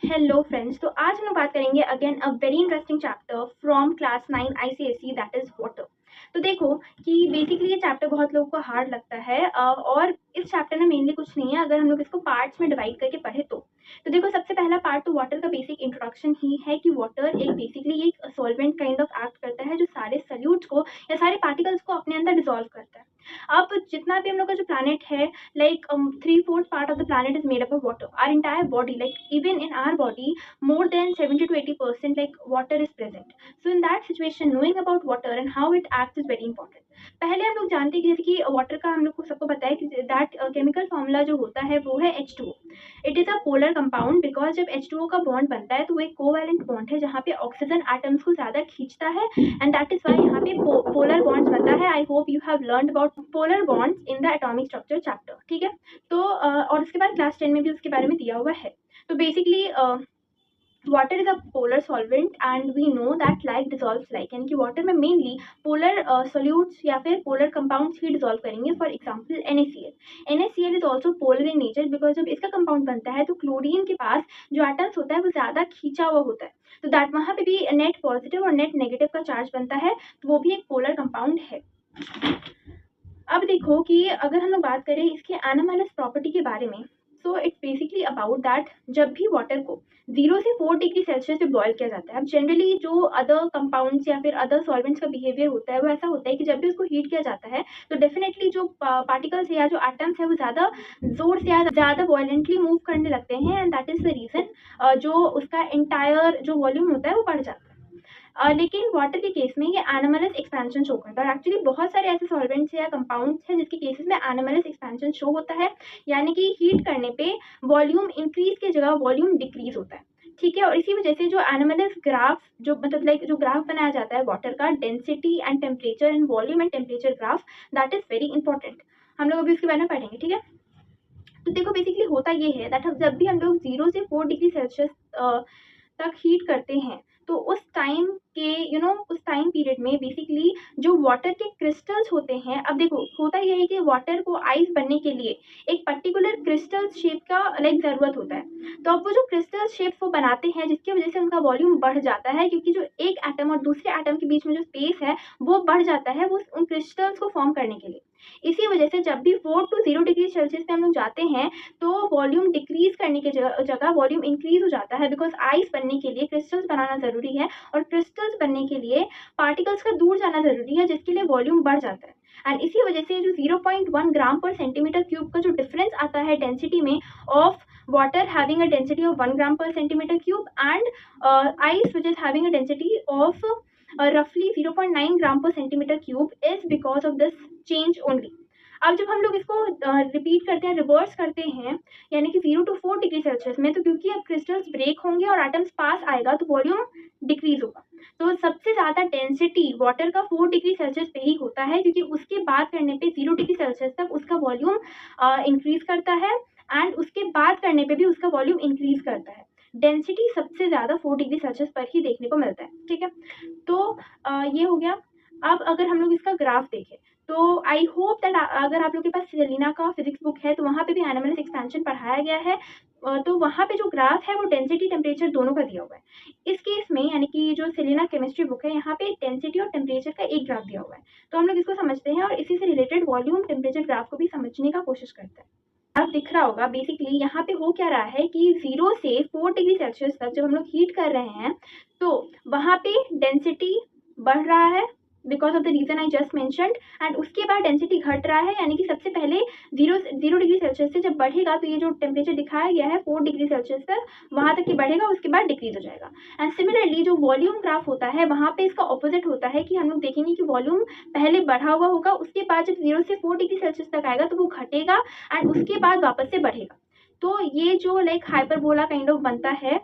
Hello friends, तो आज हम लोग बात करेंगे again a very interesting chapter from class 9 ICSE that is water. तो देखो कि बेसिकली ये चैप्टर बहुत लोगों को हार्ड लगता है और इस चैप्टर में मेनली कुछ नहीं है अगर हम लोग इसको पार्ट्स में डिवाइड करके पढ़े तो देखो सबसे पहला पार्ट तो वाटर का बेसिक इंट्रोडक्शन ही है कि वाटर एक बेसिकली एक सॉल्वेंट काइंड ऑफ एक्ट करता है जो सारे सल्यूट्स को या सारे पार्टिकल्स को अपने अंदर डिसॉल्व करता है। अब जितना भी हम लोग का जो प्लानट है like 3/4 part of the planet is made up of water. Our entire body, like even in our body, more than 70 to 80% like water is present. So in that situation, knowing about water and how it acts is very important. पहले हम लोग जानते हैं कि जैसे कि water का हम लोग को सबको पता है कि दैट केमिकल फॉर्मूला जो होता है वो है H2O. It is a polar compound because जब H2O का बॉन्ड बनता है तो वो एक कोवैलेंट बॉन्ड है जहाँ पे ऑक्सीजन एटम्स को ज़्यादा खींचता है एंड दैट इज वाई यहाँ पे पोलर बॉन्ड्स बनता है। I hope you have learn about polar bonds in the atomic structure chapter, ठीक है। तो और उसके बाद क्लास 10 में भी उसके बारे में दिया हुआ है। तो basically water is a polar solvent and we know that like dissolves like, यानी कि वाटर में मेनली पोलर सोल्यूट्स या फिर पोलर कंपाउंड्स ही डिजॉल्व करेंगे। For example NaCl is also polar in nature because जब इसका कंपाउंड बनता है तो क्लोरीन के पास जो एटम्स होता है वो ज़्यादा खींचा हुआ होता है, तो दैट वहाँ पे भी नेट पॉजिटिव और नेट नेगेटिव का चार्ज बनता है, तो वो भी एक पोलर कंपाउंड है। अब देखो कि अगर हम लोग बात करें इसके एनामलस प्रॉपर्टी के बारे में, so it's basically about that जब भी वाटर को 0 से 4 डिग्री सेल्सियस पे बॉयल किया जाता है। अब जनरली जो अदर कंपाउंड्स या फिर अदर सॉल्वेंट्स का बिहेवियर होता है वो ऐसा होता है कि जब भी उसको हीट किया जाता है तो डेफिनेटली जो पार्टिकल्स या जो एटम्स है वो ज़्यादा जोर से या ज़्यादा वॉयलेंटली मूव करने लगते हैं and that is the reason जो उसका एंटायर जो वॉल्यूम होता है वो बढ़ जाता है। लेकिन वाटर के केस में ये एनामलस एक्सपेंशन शो करता है और एक्चुअली बहुत सारे ऐसे सॉल्वेंट्स या कंपाउंड्स हैं जिसके केसेस में एनामलस एक्सपेंशन शो होता है, यानी कि हीट करने पे वॉल्यूम इंक्रीज की जगह वॉल्यूम डिक्रीज होता है, ठीक है। और इसी वजह से जो एनामलस ग्राफ जो मतलब लाइक जो ग्राफ बनाया जाता है वाटर का density and temperature and volume and temperature graph, that is very important. हम लोग अभी उसके बारे में पढ़ेंगे, ठीक है। तो देखो बेसिकली होता ये है दैट जब भी हम लोग 0 से 4 डिग्री सेल्सियस तक हीट करते हैं तो उस टाइम के उस टाइम पीरियड में बेसिकली जो वाटर के क्रिस्टल्स होते हैं, अब देखो होता यह है कि वाटर को आइस बनने के लिए एक पर्टिकुलर क्रिस्टल शेप का लाइक ज़रूरत होता है, तो अब वो जो क्रिस्टल शेप्स वो बनाते हैं जिसकी वजह से उनका वॉल्यूम बढ़ जाता है क्योंकि जो एक एटम और दूसरे एटम के बीच में जो स्पेस है वो बढ़ जाता है वो उन क्रिस्टल्स को फॉर्म करने के लिए। इसी वजह से जब भी 4 to 0 डिग्री सेल्सियस पे हम लोग जाते हैं तो वॉल्यूम डिक्रीज करने की जगह वॉल्यूम इंक्रीज हो जाता है बिकॉज आइस बनने के लिए क्रिस्टल्स बनाना ज़रूरी है और क्रिस्टल्स बनने के लिए पार्टिकल्स का दूर जाना ज़रूरी है जिसके लिए वॉल्यूम बढ़ जाता है। एंड इसी वजह से जो 0.1 ग्राम पर सेंटीमीटर क्यूब का जो डिफरेंस आता है डेंसिटी में of water having a density of 1 ग्राम पर centimetre cube and ice which is having a density of roughly 0.9 ग्राम पर centimetre cube is because of this change only. अब जब हम लोग इसको रिपीट करते हैं, रिवर्स करते हैं, यानी कि 0 to 4 डिग्री सेल्सियस में, तो क्योंकि अब क्रिस्टल्स ब्रेक होंगे और एटम्स पास आएगा तो वॉल्यूम डिक्रीज होगा। तो सबसे ज़्यादा डेंसिटी वाटर का 4 डिग्री सेल्सियस पे ही होता है क्योंकि उसके बाद करने पे 0 डिग्री सेल्सियस तक उसका वॉल्यूम इंक्रीज करता है एंड उसके बाद करने पे भी उसका वॉल्यूम इंक्रीज करता है। डेंसिटी सबसे ज़्यादा 4 डिग्री सेल्सियस पर ही देखने को मिलता है, ठीक है। तो ये हो गया। अब अगर हम लोग इसका ग्राफ देखें तो आई होप दैट अगर आप लोग के पास सेलिना का फिजिक्स बुक है तो वहाँ पे भी एनामलस एक्सपेंशन पढ़ाया गया है, तो वहाँ पे जो ग्राफ है वो डेंसिटी टेम्परेचर दोनों का दिया हुआ है। इस केस में यानी कि जो सेलिना केमिस्ट्री बुक है यहाँ पे डेंसिटी और टेम्परेचर का एक ग्राफ दिया हुआ है, तो हम लोग इसको समझते हैं और इसी से रिलेटेड वॉल्यूम टेम्परेचर ग्राफ को भी समझने का कोशिश करते हैं। अब दिख रहा होगा बेसिकली यहाँ पे हो क्या रहा है कि 0 से 4 डिग्री सेल्सियस तक जब हम लोग हीट कर रहे हैं तो वहाँ पे डेंसिटी बढ़ रहा है because of the reason I just mentioned and उसके बाद डेंसिटी घट रहा है, यानी कि सबसे पहले 0 डिग्री सेल्सियस से जब बढ़ेगा तो ये जो टेम्परेचर दिखाया गया है 4 डिग्री सेल्सियस तक वहाँ तक ही बढ़ेगा, उसके बाद डिक्रीज हो जाएगा। एंड सिमिलरली जो वॉल्यूम ग्राफ होता है वहाँ पे इसका ऑपोजिट होता है कि हम लोग देखेंगे कि वॉल्यूम पहले बढ़ा हुआ होगा, उसके बाद जब 0 से 4 डिग्री सेल्सियस तक आएगा तो वो घटेगा एंड उसके बाद वापस से बढ़ेगा। तो ये जो लाइक हाइपरबोला काइंड ऑफ बनता है,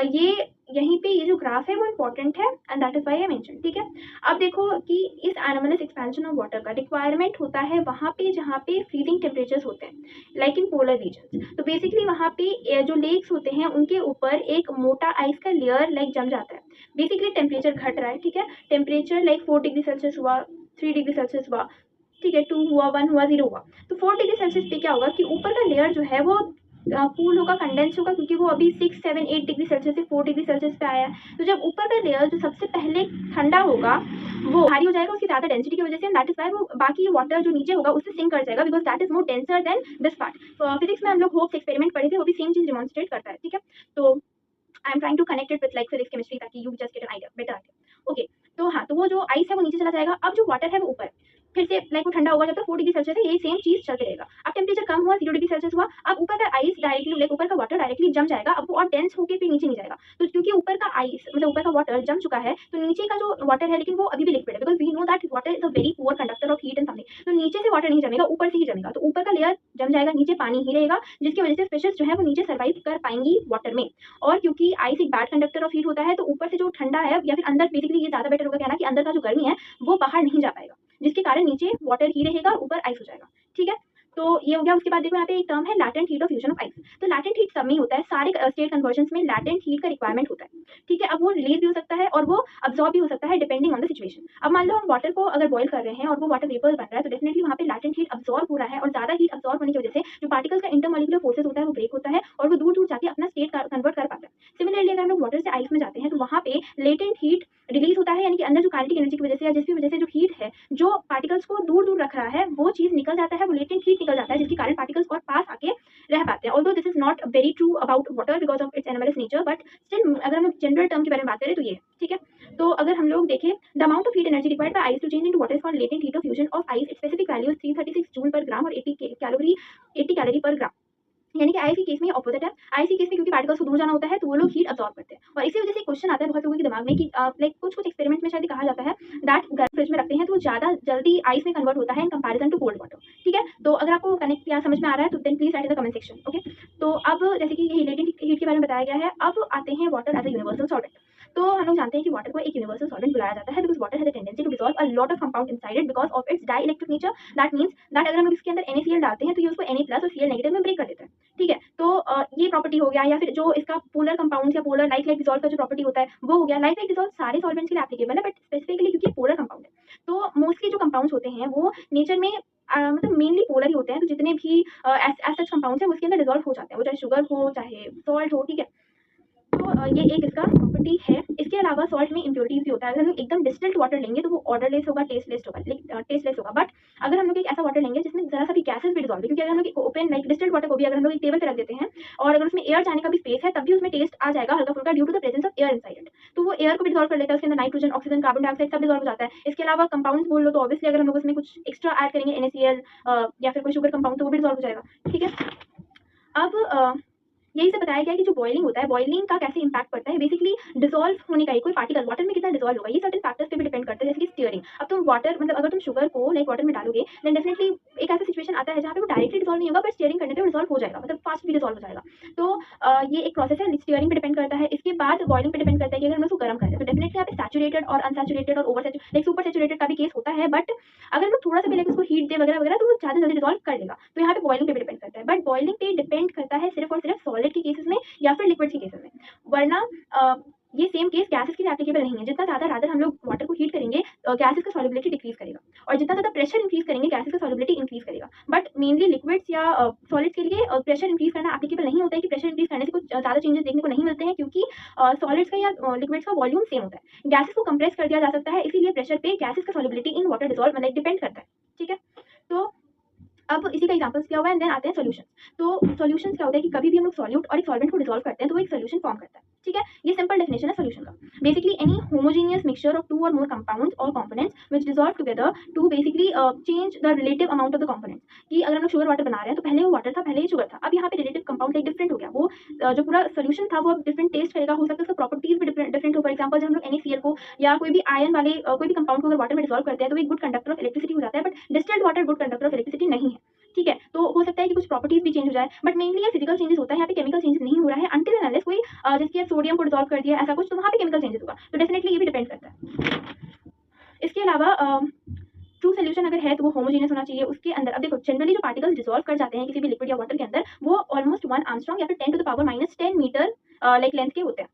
ये यहीं पे ये जो ग्राफ है वो इंपॉर्टेंट है and that is why I mention, ठीक है। अब देखो कि इस एनामलस एक्सपेंशन ऑफ वाटर का रिक्वायरमेंट होता है वहाँ पे जहाँ पे फ्रीजिंग टेम्परेचर्स होते हैं लाइक इन पोलर रीजन्स। तो बेसिकली वहाँ पे जो लेक्स होते हैं उनके ऊपर एक मोटा आइस का लेयर लाइक जम जाता है। बेसिकली टेम्परेचर घट रहा है, ठीक है। टेम्परेचर लाइक 4 डिग्री सेल्सियस हुआ, 3 डिग्री सेल्सियस हुआ, ठीक है, 2 हुआ, 1 हुआ, 0 हुआ, तो 4 डिग्री सेल्सियस पे क्या होगा कि ऊपर का लेयर जो है वो कूल होगा, कंडेंस होगा, क्योंकि वो अभी 6, 7, 8 डिग्री सेल्सियस से 4 डिग्री सेल्सियस पे आया है। तो जब ऊपर का लेयर जो सबसे पहले ठंडा होगा वो भारी हो जाएगा उसकी ज़्यादा डेंसिटी की वजह से, एंड दैट इज वाई वो बाकी वाटर जो नीचे होगा उससे सिंक कर जाएगा, because that is more denser then this part. Physics में हम लोग होप्स एक्सपेरिमेंट पढ़े थे, वो भी सेम चीज़ डिमॉन्स्ट्रेट करता है, ठीक है। तो I am trying to connect it with like physics chemistry, ताकि you just get an idea, better idea. Okay, तो हाँ, तो वो जो आइस है वो नीचे चला जाएगा, अब जो वाटर है वो ऊपर फिर से लाइक वो ठंडा होगा, जब तक 4 डिग्री सेल्सियस है यही सेम चीज़ चलते रहेगा। अब टेम्परेचर कम हुआ, 0 डिग्री सेल्सियस हुआ, अब ऊपर का आइस डायरेक्टली लाइक ऊपर का वाटर डायरेक्टली जम जाएगा, अब वो और डेंस होके फिर नीचे नहीं जाएगा। तो क्योंकि ऊपर का आइस मतलब ऊपर का वाटर जम चुका है, तो नीचे का जो वाटर है लेकिन वो अभी भी लिक्विड है, because we know that water is a very poor conductor of heat and something. तो नीचे से वाटर नहीं जमेगा, ऊपर से ही जमेगा, तो ऊपर का लेयर जम जाएगा, नीचे पानी ही रहेगा, जिसकी वजह से फिशेस जो है वो नीचे सर्वाइव कर पाएंगी वाटर में। और क्योंकि आइस एक बैड कंडक्टर ऑफ हीट होता है, तो ऊपर से जो ठंडा है या फिर अंदर, बेसिकली ये ज़्यादा बेटर होगा कहना कि अंदर का जो गर्मी है वो बाहर नहीं जा पाएगा, जिसके कारण नीचे वाटर ही रहेगा, ऊपर आइस हो जाएगा, ठीक है। तो ये हो गया। उसके बाद देखो यहाँ पे एक टर्म है latent heat of fusion of ice. तो लैटेंट हीट सब में ही होता है, सारे स्टेट कन्वर्जन्स में लैटेंट हीट का रिक्वायरमेंट होता है, ठीक है। अब वो रिलीज भी हो सकता है और वो अब्सॉर्ब भी हो सकता है डिपेंडिंग ऑन द सिचुएशन। अब मान लो हम वाटर को अगर बॉईल कर रहे हैं और वो वाटर वेपर बन रहा है, तो डेफिनेटली वहाँ पे लैटेंट हीट अब्सॉर्ब हो रहा है, और ज़्यादा हीट अब्सॉर्ब होने की वजह से जो पार्टिकल्स का इंटरमॉलिक्यूलर फोर्सेस होता है वो ब्रेक होता है और वो दूर दूर जाके अपना स्टेट कन्वर्ट कर पाता है। सिमिलरली अगर हम लोग वाटर से आइस में जाते हैं, तो वहाँ पे लेटेंट हीट रिलीज होता है, यानी कि अंदर जो काइनेटिक एनर्जी की वजह से या जिस भी वजह से जो हीट है जो पार्टिकल्स को दूर दूर रख रहा है, वो चीज़ निकल जाता है, वो लेटेंट हीट निकल जाता है, जिसके कारण पार्टिकल्स और पास आके रह पाते हैं। Although this is not very true about water because of it's animals nature, but still अगर हम जनरल टर्म के बारे में बात करें तो ये, ठीक है। तो अगर हम लोग देखें the amount of heat energy required by ice to change into water is called latent heat of fusion of ice. It's specific value is 336 joule per gram और 80 कैलोरी पर ग्राम। यानी कि आइस के केस में ऑपोजिट है। Ice के case में क्योंकि पार्टिकल्स को दूर जाना होता है, तो वो लोग हीट अब्सॉर्ब करते हैं, और इसी वजह से क्वेश्चन आता है बहुत लोगों के दिमाग में कि लाइक कुछ एक्सपेरिमेंट्स में शायद कहा जाता है दैट गर्म फ्रिज में रखते हैं तो वो ज़्यादा जल्दी आइस में कन्वर्ट होता है in comparison to cold water, ठीक है। तो अगर आपको कनेक्ट या समझ में आ रहा है तो then please write in the comment section, okay. तो अब जैसे कि ये लेटेंट हीट के बारे में बताया गया है, अब आते हैं water as a universal solvent. तो हम लोग जानते हैं कि वाटर को एक यूनिवर्सल सॉल्वेंट बुलाया जाता है, because water has a tendency to dissolve a lot of compound inside it because of its dielectric nature. That means that अगर हम लोग इसके अंदर NaCl डालते हैं तो ये उसको Na+ और Cl नेगेटिव में ब्रेक कर देता है, ठीक है। तो ये प्रॉपर्टी हो गया, या फिर जो इसका पोलर कंपाउंड्स या पोलर लाइक डिसॉल्व का जो प्रॉपर्टी होता है वो हो गया। लाइक डिसॉल्व सारे सॉल्वेंट्स के लिए एप्लीकेबल है, बट स्पेसिफिकली क्योंकि पोलर कंपाउंड है, तो मोस्टली जो कंपाउंड्स होते हैं वो नेचर में मतलब मेनली पोलर ही होते हैं। तो जितने भी एज सच कंपाउंड्स हैं उसके अंदर डिसॉल्व हो जाते हैं, वो चाहे शुगर हो चाहे सॉल्ट हो, ठीक है। तो ये एक इसका प्रॉपर्टी है। इसके अलावा सॉल्ट में इम्प्योरिटीज भी होता है। अगर हम लोग एकदम डिस्टिल्ड वाटर लेंगे तो वो ऑर्डरलेस होगा, टेस्टलेस होगा। बट अगर हम लोग एक ऐसा वाटर लेंगे जिसमें जरा सा भी गैसेस भी डिसॉल्व है, क्योंकि अगर हम लोग ओपन लाइक डिस्टिल्ड वाटर को भी अगर हम लोग एक टेबल पे रख देते हैं और अगर उसमें एयर जाने का भी स्पेस है, तब भी उसमें टेस्ट आ जाएगा हल्का फुल्का due to the presence of air inside it. तो वो एयर को भी डिसॉल्व कर लेता है, उसके अंदर नाइट्रोजन, ऑक्सीजन, कार्बन डाइऑक्साइड सब डिसॉल्व हो जाता है। इसके अलावा कंपाउंड्स बोल लो तो ऑब्वियसली अगर हम लोग उसमें कुछ एक्स्ट्रा ऐड करेंगे NaCl या फिर कोई शुगर कंपाउंड, तो वो भी डिसॉल्व हो जाएगा, ठीक है। अब यही से बताया गया है कि जो बॉइलिंग होता है, बॉइलिंग का कैसे इंपैक्ट पड़ता है। बेसिकली डिसॉल्व होने का ही कोई पार्टिकल वाटर में कितना डिसॉल्व होगा, ये सर्टेन फैक्टर्स पे भी डिपेंड करता है, जैसे कि स्टीयरिंग। अब तुम वाटर मतलब अगर तुम शुगर को लाइक वाटर में डालोगे, देन डेफिनेटली एक ऐसा सिचुएशन आता है जहाँ पे वो डायरेक्टली डिसॉल्व नहीं होगा, बट स्टीयरिंग करने पे डिसॉल्व हो जाएगा, मतलब फास्ट भी डिसॉल्व हो जाएगा। तो ये एक प्रोसेस है, स्टीयरिंग पे डिपेंड करता है। इसके बाद बॉइलिंग पे डिपेंड करता है कि अगर हम उसको गर्म करते हैं तो डेफिनेटली यहाँ पे सैचुरेटेड और अनसैचुरेटेड और लाइक सुपर सैचुरेटेड का भी केस होता है, बट अगर हम थोड़ा सा भी लाइक उसको हीट दे वगैरह वगैरह तो वो ज़्यादा जल्दी डिसॉल्व कर लेगा। तो यहाँ पे बॉइलिंग पे भी डिपेंड करता है, बट बॉइलिंग पे डिपेंड करता है सिर्फ और सिर्फ सॉलिड के केसेस में या फिर लिक्विड के केसेस में, वरना ये सेम केस गैसेस के लिए एप्लीकेबल नहीं है। जितना ज़्यादा रादर हम लोग वाटर को हीट करेंगे गैसेस का सॉल्युबिलिटी डिक्रीज करेगा, और जितना ज़्यादा प्रेशर इंक्रीज करेंगे गैसेस का सॉल्युबिलिटी इंक्रीज करेगा। बट मेनली लिक्विड्स या सॉलिड्स के लिए प्रेशर इंक्रीज करना एप्लीकेबल नहीं होता है, कि प्रेशर इंक्रीज करने से कुछ ज़्यादा चेंजेस देखने को नहीं मिलते हैं, क्योंकि सॉलिड्स का या लिक्विड्स का वॉल्यूम सेम होता है। गैसेस को कंप्रेस कर दिया जा सकता है, इसीलिए प्रेशर पे गैसेस का सॉल्युबिलिटी इन वाटर डिसॉल्व मतलब डिपेंड करता है, ठीक है। तो अब इसी का एग्जांपल्स क्या हुआ, एंड देन आते हैं सॉल्यूशंस। तो सॉल्यूशंस क्या होता है कि कभी भी हम लोग सॉल्यूट और एक सॉल्वेंट को डिसॉल्व करते हैं तो वो एक सॉल्यूशन फॉर्म करता है, ठीक है। ये सिंपल डेफिनेशन है सॉल्यूशन का। Basically any homogeneous mixture of 2 और मोर कंपाउंड्स और components which dissolve together to basically change the relative amount of the components. कि अगर हम लोग शुगर वाटर बना रहे हैं तो पहले वो वाटर था, पहले ये शुगर था, अब यहाँ पे रिलेटिव कंपाउंड एक डिफरेंट हो गया। वो जो पूरा सोल्यूशन था वो अब डिफरेंट टेस्ट करेगा, हो सकता है उसका प्रॉपर्टीज भी डिफरेंट हो। फॉर एग्जाम्पल जब हम लोग NaCl को या कोई भी आयन वाले कोई भी कंपाउंड को अगर वाटर में डिसॉल्व करते हैं तो एक गुड कंडक्टर ऑफ इलेक्ट्रिसिटी हो जाता है, but distilled water good conductor of electricity नहीं है, ठीक है। तो हो सकता है कि कुछ प्रॉपर्टीज भी चेंज हो जाए, बट मेनली ये फिजिकल चेंजेस होता है, यहाँ पे केमिकल चेंजेस नहीं हो रहा है अंटिल एंड अनलेस कोई जैसे सोडियम को डिसॉल्व कर दिया ऐसा कुछ, तो वहाँ पे केमिकल चेंजेस होगा। तो डेफिनेटली ये भी डिपेंड करता है। इसके अलावा ट्रू सोल्यूशन अगर है तो वो होमोजेनियस होना चाहिए। उसके अंदर अब देखो जनरली जो पार्टिकल्स डिसॉल्व कर जाते हैं किसी भी लिक्विड या वाटर के अंदर, वो ऑलमोस्ट 1 एंगस्ट्रॉम या फिर 10 to the power -10 metre like length के होते हैं।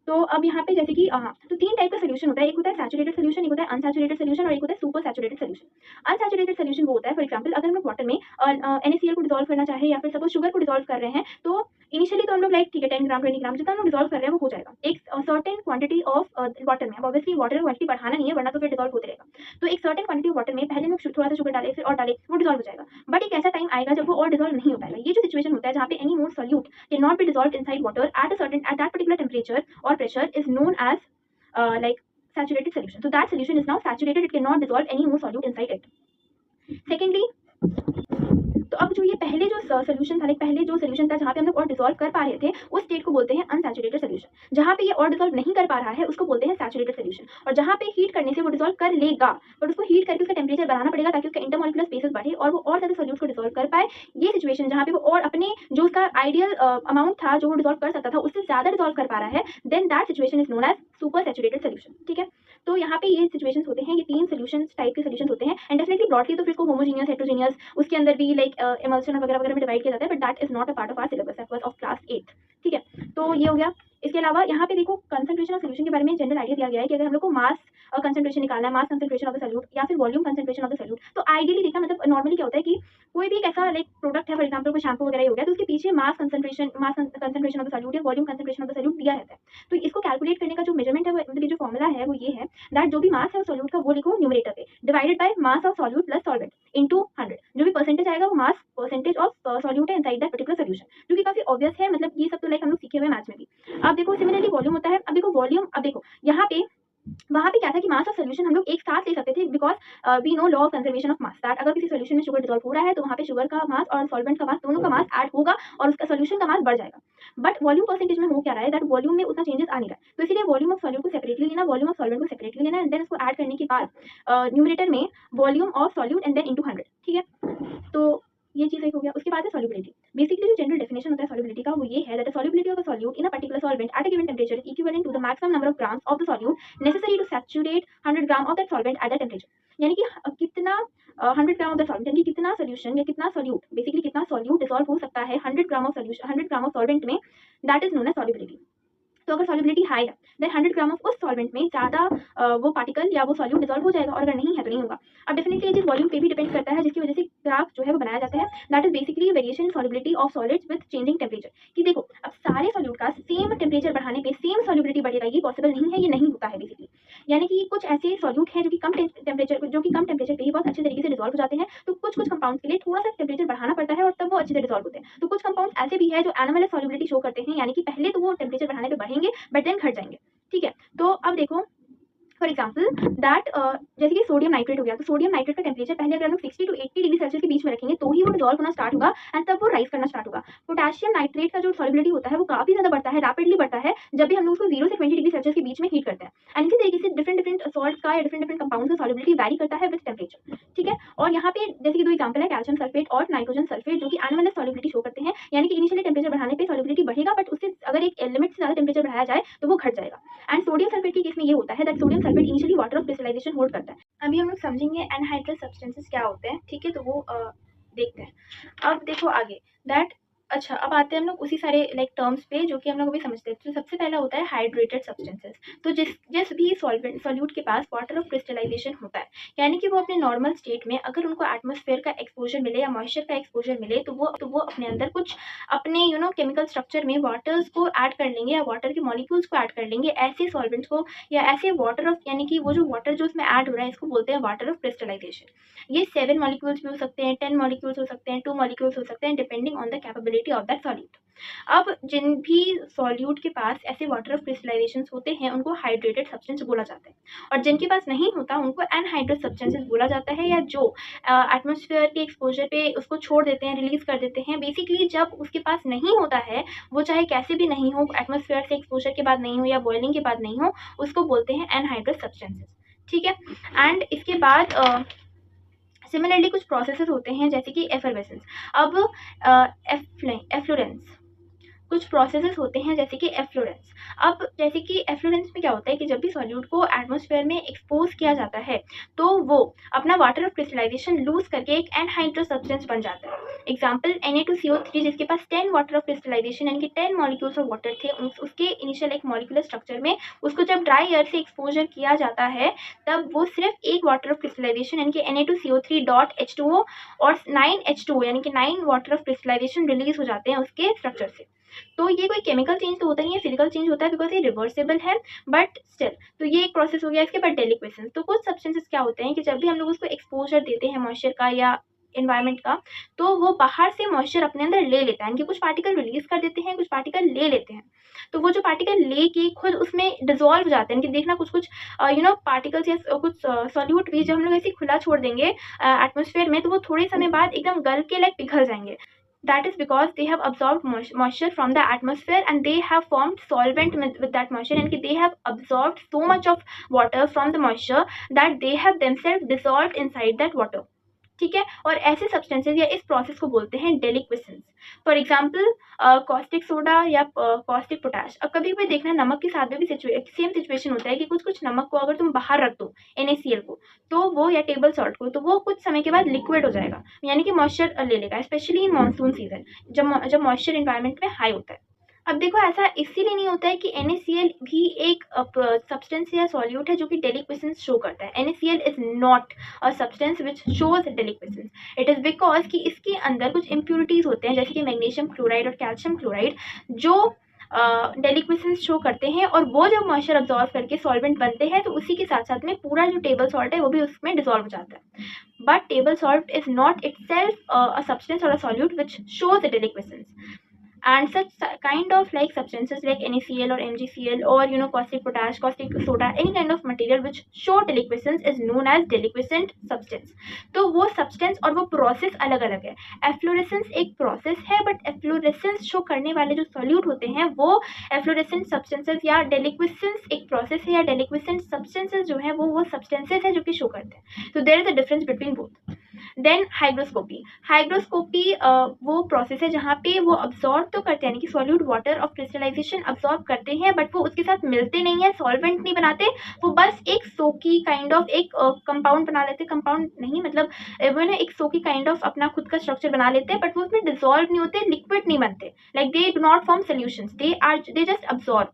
तो अब यहाँ पे जैसे कि हाँ, तो तो 3 टाइप का सॉल्यूशन होता है, एक होता है सैचुरेटेड सॉल्यूशन, एक होता है अनसैचुरेटेड सॉल्यूशन और एक होता है super saturated solution. Unsaturated solution वो होता है, फॉर एग्जांपल अगर हम लोग वाटर में NaCl को डिसॉल्व करना चाहे या फिर सपोज शुगर को डिसॉल्व कर रहे हैं, तो इनिशियली तो हम लोग लाइक ठीक है 10 ग्राम 20 ग्राम जितना हम लोग डिसॉल्व कर रहे हैं वो हो जाएगा एक सर्टेन क्वांटिटी ऑफ वाटर में। अब ऑब्वियसली वाटर क्वांटिटी बढ़ाना नहीं है वरना तो फिर डिसॉल्व होते रहेगा। तो एक सर्टेन क्वांटिटी ऑफ वाटर में पहले हम थोड़ा सा शुगर डाले फिर और डाले वो डिसॉल्व हो जाएगा, बट एक ऐसा टाइम आएगा जब वो और डिसॉल्व नहीं हो पाएगा। ये जो सिचुएशन होता है जहाँ पे any more solute can not be dissolved inside water at that particular temperature और pressure is known as like saturated solution. So that solution is now saturated. It cannot dissolve any more solute inside it. Secondly, तो अब जो ये पहले जो solution था, पहले जो सोल्यूशन था जहाँ पे हम लोग और डिसॉल्व कर पा रहे थे उस स्टेट को बोलते हैं अनसैचुरेटेड सोल्यूशन। जहाँ पे ये और डिसॉल्व नहीं कर पा रहा है उसको बोलते हैं सैचुरेटेड सोल्यूशन। और जहाँ पे हीट करने से वो डिसॉल्व कर लेगा बट उसको हीट करके उसका टेम्परेचर बढ़ाना पड़ेगा ताकि उसका इंटरमॉलिक्यूलर स्पेसेस बढ़े और वो और ज़्यादा सोल्यूट को डिसॉल्व कर पाए। ये सिचुएशन जहाँ पे वो और अपने जो उसका आइडियल अमाउंट था जो वो डिसॉल्व कर सकता था उससे ज़्यादा डिसॉल्व कर पा रहा है, then that situation is known as super saturated solution. ठीक है, तो यहाँ पे ये सिचुएशंस होते हैं, ये 3 सॉल्यूशंस टाइप के सॉल्यूशंस होते हैं। एंड डेफिनेटली ब्रॉडली तो फिर इसको होमोजीनियस हेटेरोजीनियस उसके अंदर भी लाइक इमल्शन वगैरह वगैरह में डिवाइड किया जाता है, but that is not a part of our syllabus, that was of class 8। ठीक है, तो ये हो गया। इसके अलावा यहाँ पे देखो कंसंट्रेशन ऑफ सोल्यूशन के बारे में जनरल आइडिया दिया गया है कि अगर हम लोग को मास कंसंट्रेशन निकालना है, मास कंसंट्रेशन ऑफ द सोल्यूट या फिर volume concentration of the solute, तो आइडियली देखना मतलब नॉर्मली क्या होता है कि कोई भी एक ऐसा लाइक प्रोडक्ट है, फॉर एग्जांपल कोई शैम्पू वगैरह हो गया, तो उसके पीछे मास कंसंट्रेशन ऑफ द सोल्यूट या volume concentration of the solute दिया रहता है। तो इसको कैलकुलेट करने का जो मेजरमेंट है मतलब ये जो फॉर्मूला है वो ये है दैट जो भी मास है सोल्यूट का वो लिखो न्यूमरेटर पे divided by mass of solute plus solvent into 100। जो भी परसेंटेज आएगा वो मास परसेंटेज ऑफ सोल्यूट है इनसाइड दैट पर्टिकुलर सोल्यूशन, जो कि काफी ऑब्वियस है, मतलब ये सब तो लाइक हम लोग सीखे हुए मैथ्स में भी। अब देखो सिमिलरली वॉल्यूम होता है। अब देखो वॉल्यूम, अब देखो यहाँ पे वहाँ पे क्या था कि मास ऑफ सोल्यूशन हम लोग एक साथ ले सकते थे because we know law of conservation of mass that अगर किसी सोल्यूशन में शुगर डिसॉल्व हो रहा है तो वहाँ पे शुगर का मास और सॉल्वेंट का मास दोनों का मास ऐड होगा और उसका सोल्यूशन का मास बढ़ जाएगा। बट वॉल्यूम परसेंटेज में हो क्या रहा है दैट वॉल्यूम में उतना चेंजेस आ नहीं रहा है, तो इसलिए वॉल्यूम ऑफ सॉल्यूट को सेपरेटली लेना, वॉल्यूम ऑफ सॉल्वेंट को सेपरेटली लेना एंड देन इसको ऐड करने के बाद न्यूमरेटर में volume of solute and then into 100। ठीक है, तो ये चीज़ एक हो गया। उसके बाद है सॉल्युबिलिटी। बेसिकली जो जनरल डेफिनेशन होता है सॉल्युबिलिटी का वो ये है that the solubility of a solute in a particular solvent at a given temperature is equivalent to the maximum number of grams of the solute necessary to saturate 100 gram of that solvent at that temperature. यानी कि कितना 100 gram of the solvent यानी कि कितना solution या कितना solute, basically कितना solute dissolve हो सकता है 100 gram of solution 100 gram of solvent में, that is known as solubility. तो अगर सॉल्युबिलिटी हाई है देन 100 ग्राम ऑफ उस सॉल्वेंट में ज़्यादा वो पार्टिकल या वो सॉल्यूट डिसॉल्व हो जाएगा और अगर नहीं है तो नहीं होगा। अब डेफिनेटली ये चीज़ वॉल्यूम पे भी डिपेंड करता है जिसकी वजह से ग्राफ जो है वो बनाया जाता है, that is basically variation in solubility of solids with changing temperature. कि देखो अब सारे सॉल्यूट का सेम टेम्परेचर बढ़ाने पे सेम सॉल्युबिलिटी बढ़ेगा ये पॉसिबल नहीं है, ये नहीं होता है बेसिकली। यानी कि कुछ ऐसे सॉल्यूट हैं जो कि कम टेम्परेचर पे ही बहुत अच्छे तरीके से डिसॉल्व हो जाते हैं, तो कुछ कंपाउंड्स के लिए थोड़ा सा टेम्परेचर बढ़ाना पड़ता है और तब वो अच्छे से डिसॉल्व होते हैं। तो कुछ कंपाउंड्स ऐसे भी है जो एनोमलस सॉल्युबिलिटी शो करते हैं, यानी कि पहले तो वो टेम्परेचर बढ़ाने पे बढ़ेंगे बट देन घट जाएंगे। ठीक है, तो अब देखो फॉर एग्जाम्पल दैट जैसे कि सोडियम नाइट्रेट हो गया, तो सोडियम नाइट्रेट का टेम्परेचर पहले अगर हम 60 to 80 डिग्री सेल्सियस के बीच में रखेंगे तो ही वो डिसॉल्व होना स्टार्ट होगा एंड तब वो राइज करना स्टार्ट होगा। पोटेशियम नाइट्रेट का जो सॉल्युबिलिटी होता है वो काफी ज्यादा बढ़ता है, रैपिडली बढ़ता है जब भी हम लोग उसको 0 से 20 डिग्री सेल्सियस के बीच में हीट करते हैं। एंड इसी तरीके से डिफरेंट सॉल्ट का या डिफरेंट कंपाउंड का सॉल्युबिलिटी वैरी करता है विद टेम्परेचर। ठीक है, और यहाँ पे जैसे कि दो एग्जाम्पल है कैल्शियम सल्फेट और नाइट्रोजन सल्फेट जो कि एनोमलस सॉल्युबिलिटी शो करते हैं, यानी कि इनिशियली टेम्परेचर बढ़ाने पे सॉल्युबिलिटी बढ़ेगा बट उससे अगर एक लिमिट से ज्यादा टेम्परेचर बढ़ाया जाए तो वो घट जाएगा। एंड सोडियम सल्फेट के केस में ये होता है that sodium sulphate initially water of crystallisation hold करता है। अभी हम लोग समझेंगे एनहाइड्रस सब्सटेंसेस क्या होते हैं। ठीक है, तो वो देखते हैं। अब देखो आगे दैट अच्छा अब आते हैं हम लोग उसी सारे लाइक टर्म्स पे जो कि हम लोग अभी समझते हैं। तो सबसे पहला होता है हाइड्रेटेड सब्सटेंसेस। तो जिस भी सॉल्यूट के पास वाटर ऑफ क्रिस्टलाइजेशन होता है, यानी कि वो अपने नॉर्मल स्टेट में अगर उनको एटमॉस्फेयर का एक्सपोजर मिले या मॉइस्चर का एक्सपोजर मिले तो वो अपने अंदर कुछ अपने केमिकल स्ट्रक्चर में वाटर्स को ऐड कर लेंगे या वाटर के मॉलिक्यूल्स को ऐड कर लेंगे। ऐसे सॉल्वेंट्स को या ऐसे वाटर ऑफ यानी कि वो जो वाटर जो उसमें ऐड हो रहा है इसको बोलते हैं वाटर ऑफ क्रिस्टलाइजेशन। ये 7 मॉलिक्यूल्स भी हो सकते हैं, 10 मॉलिक्यूल्स हो सकते हैं, 2 मॉलिक्यूल्स हो सकते हैं depending on the capability of that solute. अब जिन भी सॉल्यूट के पास ऐसे वाटर ऑफ क्रिस्टलाइजेशन होते हैं उनको हाइड्रेटेड सब्सटेंस बोला जाता है, और जिनके पास नहीं होता उनको एनहाइड्रस सब्सटेंसेस बोला जाता है, या जो एटमॉस्फेयर के एक्सपोजर पे उसको छोड़ देते हैं, रिलीज कर देते हैं। बेसिकली जब उसके पास नहीं होता है, वो चाहे कैसे भी नहीं हो, एटमॉस्फेयर से एक्सपोजर के बाद नहीं हो या बॉइलिंग के बाद नहीं हो, उसको बोलते हैं एनहाइड्रस सब्सटेंसेस। ठीक है, एंड इसके बाद सिमिलरली कुछ प्रोसेसेस होते हैं जैसे कि एफरवेसेंस। अब एफ्लोरेंस कुछ प्रोसेसेस होते हैं जैसे कि एफ्लोरेंस। अब जैसे कि एफ्लोरेंस में क्या होता है कि जब भी सॉल्यूट को एटमॉस्फेयर में एक्सपोज किया जाता है तो वो अपना वाटर ऑफ क्रिस्टलाइजेशन लूज करके एक एनहाइड्रस सब्सटेंस बन जाता है। एग्जाम्पल Na2CO3 जिसके पास 10 वाटर ऑफ क्रिस्टलाइजेशन यानी कि 10 मॉलिक्यूल्स ऑफ वाटर थे, उसके इनिशियल एक मॉलिक्यूलर स्ट्रक्चर में उसको जब ड्राई एयर से एक्सपोजर किया जाता है तब वो सिर्फ एक वाटर ऑफ क्रिस्टलाइजेशन यानी कि Na2CO3.H2O और 9H2O यानी कि 9 वाटर ऑफ क्रिस्टलाइजेशन रिलीज हो जाते हैं उसके स्ट्रक्चर से। तो ये कोई केमिकल चेंज तो होता नहीं है, फिजिकल चेंज होता है बिकॉज ये रिवर्सेबल है, बट स्टिल तो ये एक प्रोसेस हो गया। इसके बाद डेलिक्वेशन। तो कुछ सब्सटेंसेस क्या होते हैं कि जब भी हम लोग उसको एक्सपोजर देते हैं मॉइस्चर का या एनवायरनमेंट का, तो वो बाहर से मॉइस्चर अपने अंदर ले लेता है, यानी कि कुछ पार्टिकल रिलीज कर देते हैं, कुछ पार्टिकल ले लेते हैं। तो वो जो पार्टिकल लेके खुद उसमें डिजोल्व हो जाते हैं कि देखना कुछ कुछ पार्टिकल्स या कुछ सॉल्यूट भी जब हम लोग ऐसे खुला छोड़ देंगे एटमोसफेयर में तो वो थोड़े समय बाद एकदम गल के लाइक पिघल जाएंगे। That is because they have absorbed moisture from the atmosphere and they have formed solvent with that moisture, and they have absorbed so much of water from the moisture that they have themselves dissolved inside that water. ठीक है, और ऐसे substances या इस process को बोलते हैं डेलिक्वेसेंस। For example caustic soda या कॉस्टिक पोटैश। अब कभी कभी देखना नमक के साथ में भी सेम सिचुएशन होता है कि कुछ कुछ नमक को अगर तुम बाहर रख दो NaCl को तो वो या टेबल सॉल्ट को तो वो कुछ समय के बाद लिक्विड हो जाएगा, यानी कि मॉइस्चर ले लेगा, स्पेशली इन मानसून सीजन जब मॉइस्चर इन्वायरमेंट में हाई होता है। अब देखो ऐसा इसीलिए नहीं होता है कि NaCl भी एक सब्सटेंस या सॉल्यूट है जो कि डेलिक्वेसेंस शो करता है। NaCl is not a substance which shows deliquescence. It is because कि इसके अंदर कुछ इम्प्यूरिटीज होते हैं जैसे कि मैग्नीशियम क्लोराइड और कैल्शियम क्लोराइड जो डेलिक्वेसेंस शो करते हैं, और वो जब मॉइस्चर अब्जॉर्व करके सॉल्वेंट बनते हैं तो उसी के साथ साथ में पूरा जो टेबल सॉल्ट है वो भी उसमें डिसॉल्व हो जाता है। But table salt is not itself a substance और a solute which shows the deliquescence. And such kind of like substances like NaCl or MgCl or caustic potash, caustic soda, any kind of material which show deliquescence is known as deliquescent substance. तो वो substance और वो process अलग अलग है। efflorescence एक process है, but efflorescence show करने वाले जो solute होते हैं वो efflorescent substances या deliquescence एक process है या deliquescent substances जो है वो substances है जो कि शो करते हैं। तो there is a difference between both. Then hygroscopy. Hygroscopy वो प्रोसेस है जहाँ पे वो अब्सॉर्ब तो करते हैं, यानी कि solute water of crystallisation absorb करते हैं, बट वो उसके साथ मिलते नहीं है, सॉल्वेंट नहीं बनाते, वो बस एक सोकी काइंड ऑफ एक कंपाउंड बना लेते, कंपाउंड नहीं मतलब वो ना एक सोकी काइंड ऑफ अपना खुद का स्ट्रक्चर बना लेते हैं, बट वो उसमें डिसॉल्व नहीं होते, लिक्विड नहीं बनते, like they do not form solutions, they just absorb.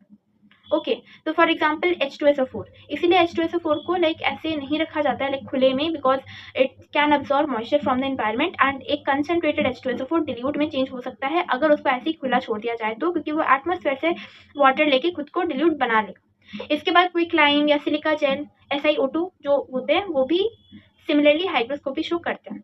Okay, तो फॉर एग्जाम्पल H2SO4, इसीलिए H2SO4 को लाइक ऐसे नहीं रखा जाता है लाइक खुले में, because it can absorb moisture from the environment, and एक कंसनट्रेटेड H2SO4 डिल्यूट में चेंज हो सकता है अगर उसको ऐसे ही खुला छोड़ दिया जाए तो, क्योंकि वो एटमोसफेयर से वाटर लेके खुद को डिल्यूट बना लेगा। इसके बाद क्विकलाइम या सिलिका जेल SiO2 जो होते हैं वो भी सिमिलरली हाइग्रोस्कोपी शो करते हैं।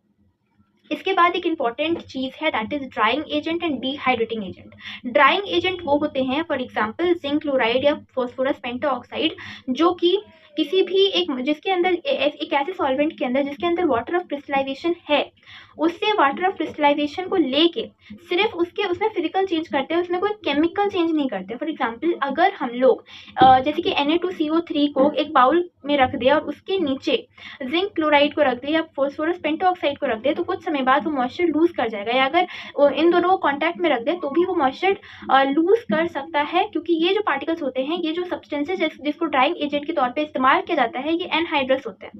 इसके बाद एक इम्पॉर्टेंट चीज़ है that is drying agent and dehydrating agent. Drying agent वो होते हैं फॉर एग्जांपल जिंक क्लोराइड या फॉस्फोरस पेंटाऑक्साइड, जो कि किसी भी एक जिसके अंदर एक ऐसे सॉल्वेंट के अंदर जिसके अंदर वाटर ऑफ क्रिस्टलाइजेशन है, उससे वाटर ऑफ क्रिस्टलाइजेशन को लेके सिर्फ उसमें फिजिकल चेंज करते हैं, उसमें कोई केमिकल चेंज नहीं करते। फॉर एग्जांपल अगर हम लोग जैसे कि Na2CO3 को एक बाउल में रख दे और उसके नीचे जिंक क्लोराइड को रख दे या फॉस्फोरस पेंटाऑक्साइड को रख दे तो कुछ समय बाद वो मॉइस्चर लूज कर जाएगा, या अगर इन दोनों को कॉन्टैक्ट में रख दे तो भी वो मॉइस्चर लूज कर सकता है, क्योंकि ये जो पार्टिकल्स होते हैं, ये जो सब्सटेंसेज जिसको ड्राइंग एजेंट के तौर पर इस्तेमाल किया जाता है, ये एनहाइड्रस होते हैं।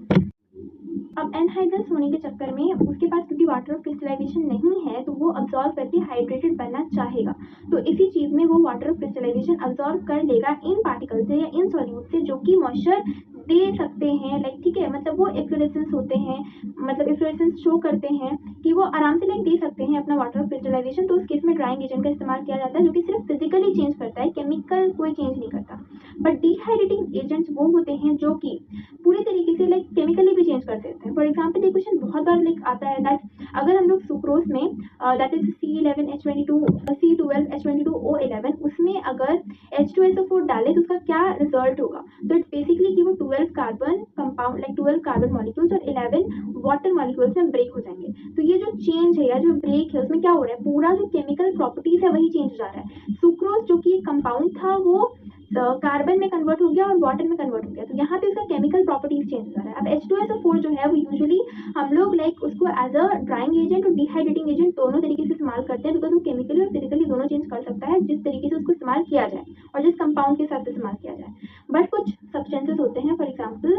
अब एनहाइड्रस होने के चक्कर में उसके पास क्योंकि वाटर ऑफ क्रिस्टलाइजेशन नहीं है तो वो अब्सॉर्ब करके हाइड्रेटेड बनना चाहेगा, तो इसी चीज़ में वो वाटर ऑफ क्रिस्टलाइजेशन अब्सॉर्ब कर लेगा इन पार्टिकल से या इन सॉल्यूट से जो कि मॉइस्चर दे सकते हैं, लाइक ठीक है, मतलब वो एफ्लोरेसेंस होते हैं, मतलब एफ्लोरेसेंस शो करते हैं कि वो आराम से लाइक दे सकते हैं अपना वाटर ऑफ क्रिस्टलाइजेशन। तो उस केस में ड्राइंग एजेंट का इस्तेमाल किया जाता है जो कि सिर्फ फिजिकली चेंज करता है, केमिकल कोई चेंज नहीं करता। बट डिहाइड्रेटिंग एजेंट्स वो होते हैं जो कि पूरी तरीके से लाइक केमिकली भी चेंज कर देते हैं। फॉर एग्जाम्पल एक क्वेश्चन बहुत बार लाइक आता है दैट अगर हम लोग सुक्रोज में दैट इज C11H22 C12H22O11 उसमें अगर H2SO4 डाले तो उसका क्या रिजल्ट होगा, तो इट्स बेसिकली कि वो 12 carbon compound like 12 carbon molecules और 11 वाटर मॉलिक्यूल्स में ब्रेक हो जाएंगे। तो ये जो चेंज है या जो ब्रेक है उसमें क्या हो रहा है, पूरा जो केमिकल प्रॉपर्टीज है वही चेंज हो जा रहा है। सुक्रोज जो कि कंपाउंड था वो कार्बन में कन्वर्ट हो गया और वाटर में कन्वर्ट हो गया, तो यहाँ पे उसका केमिकल प्रॉपर्टीज चेंज हो रहा है। अब H2SO4 जो है वो यूजुअली हम लोग लाइक उसको एज अ ड्राइंग एजेंट और डिहाइड्रेटिंग एजेंट दोनों तरीके से इस्तेमाल करते हैं, बिकॉज वो केमिकली और फिजिकली दोनों चेंज कर सकता है जिस तरीके से उसको इस्तेमाल किया जाए और जिस कंपाउंड के साथ इस्तेमाल किया जाए। बट कुछ सब्सटेंसेस होते हैं, फॉर एग्जाम्पल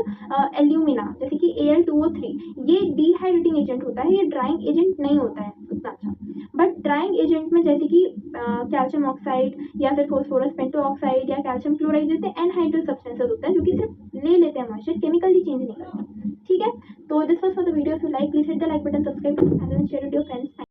एल्यूमिना, जैसे कि Al2O3, ये डिहाइड्रेटिंग एजेंट होता है, ये ड्राइंग एजेंट नहीं होता है उतना अच्छा। बट ड्राइंग एजेंट में जैसे कि कैल्शियम ऑक्साइड या फिर फॉस्फोरस पेंटोऑक्साइड या कैल्शियम क्लोराइड जैसे एनहाइड्रस सब्सटेंसेस होते हैं जो कि सिर्फ ले लेते हैं मॉइस्चर, केमिकली चेंज नहीं करते। ठीक है, तो this was for the video. If you like, please hit the like button, subscribe to the channel and share with your friends.